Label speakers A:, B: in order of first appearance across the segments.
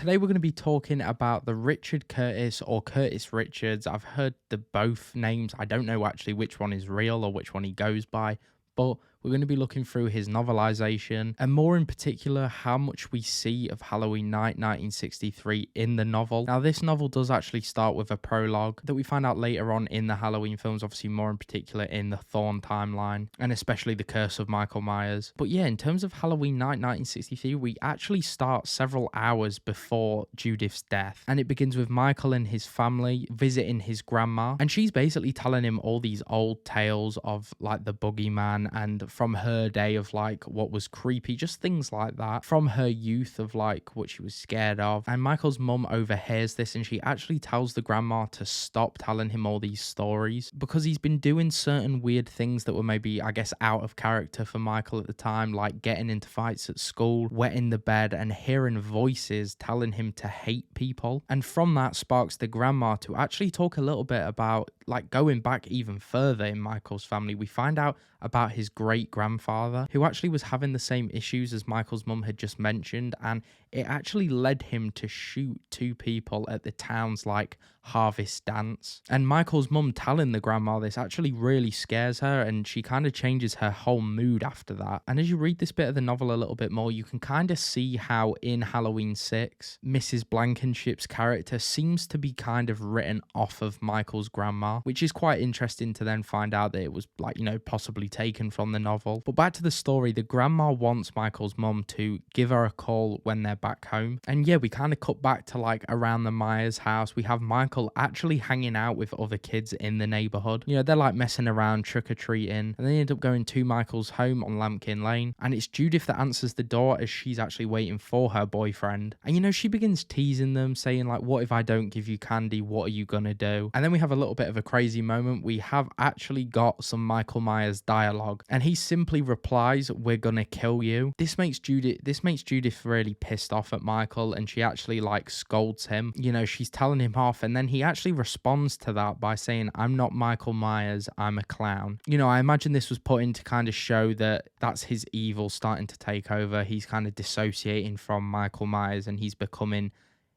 A: Today we're going to be talking about the Richard Curtis or Curtis Richards. I've heard the both names. I don't know actually which one is real or which one he goes by, but we're going to be looking through his novelization and more in particular how much we see of Halloween Night 1963 in the novel. Now this novel does actually start with a prologue that we find out later on in the Halloween films, obviously more in particular in the Thorn timeline and especially the Curse of Michael Myers. But yeah, in terms of Halloween Night 1963, we actually start several hours before Judith's death, and it begins with Michael and his family visiting his grandma, and she's basically telling him all these old tales of like the boogeyman and from her day of like what was creepy, just things like that from her youth of like what she was scared of. And Michael's mum overhears this and she actually tells the grandma to stop telling him all these stories because he's been doing certain weird things that were maybe, I guess, out of character for Michael at the time, like getting into fights at school, wetting the bed, and hearing voices telling him to hate people. And from that sparks the grandma to actually talk a little bit about like going back even further in Michael's family. We find out about his great grandfather who actually was having the same issues as Michael's mum had just mentioned, and it actually led him to shoot two people at the town's like harvest dance. And Michael's mum telling the grandma this actually really scares her, and she kind of changes her whole mood after that. And as you read this bit of the novel a little bit more, you can kind of see how in Halloween 6 Mrs. Blankenship's character seems to be kind of written off of Michael's grandma, which is quite interesting to then find out that it was like, you know, possibly taken from the novel. But back to the story, the grandma wants Michael's mum to give her a call when they're back home. And yeah, we kind of cut back to like around the Myers house. We have Michael actually hanging out with other kids in the neighborhood. You know, they're like messing around, trick-or-treating, and they end up going to Michael's home on Lambkin Lane. And it's Judith that answers the door as she's actually waiting for her boyfriend. And you know, she begins teasing them, saying like, what if I don't give you candy? What are you gonna do? And then we have a little bit of a crazy moment. We have actually got some Michael Myers dialogue, and he simply replies, "We're gonna kill you." This makes Judith really pissed off at Michael, and she actually like scolds him. You know, she's telling him off, and then he actually responds to that by saying, "I'm not Michael Myers, I'm a clown." You know, I imagine this was put in to kind of show that that's his evil starting to take over. He's kind of dissociating from Michael Myers and he's becoming,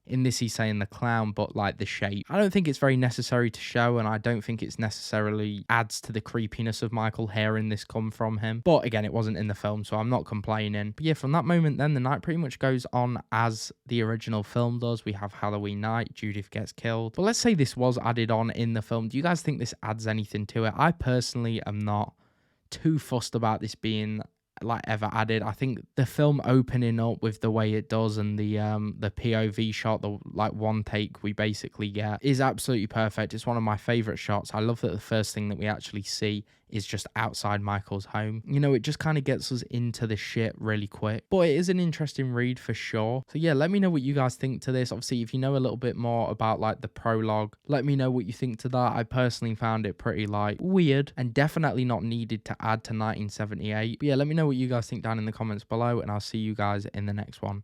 A: in this he's saying the clown, but like the shape. I don't think it's very necessary to show, and I don't think it's necessarily adds to the creepiness of Michael hearing this come from him. But again, it wasn't in the film, so I'm not complaining. But yeah, from that moment then, the night pretty much goes on as the original film does. We have Halloween night, Judith gets killed. But let's say this was added on in the film. Do you guys think this adds anything to it? I personally am not too fussed about this being like ever added. I think the film opening up with the way it does and the POV shot, the like one take we basically get, is absolutely perfect. It's one of my favorite shots. I love that the first thing that we actually see is just outside Michael's home. You know, it just kind of gets us into the shit really quick. But it is an interesting read for sure. So yeah, let me know what you guys think to this. Obviously, if you know a little bit more about like the prologue, let me know what you think to that. I personally found it pretty like weird and definitely not needed to add to 1978. But yeah, let me know what you guys think down in the comments below, and I'll see you guys in the next one.